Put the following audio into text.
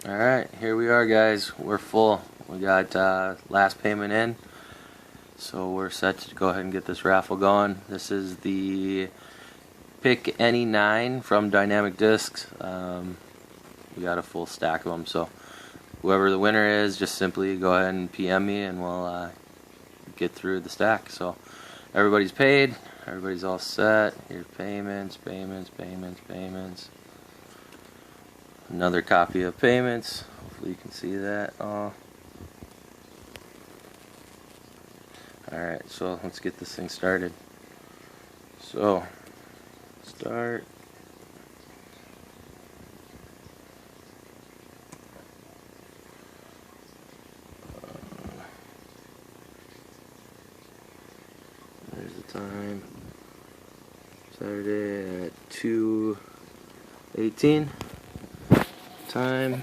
Alright, here we are, guys. We're full. We got last payment in, so we're set to go ahead and get this raffle going. This is the Pick Any 9 from Dynamic Discs. We got a full stack of them, so whoever the winner is, just simply go ahead and PM me and we'll get through the stack. So everybody's paid, everybody's all set. Here's payments. Another copy of payments. Hopefully you can see that. Alright, so let's get this thing started. So, start. There's the time. Saturday at 2:18. Time.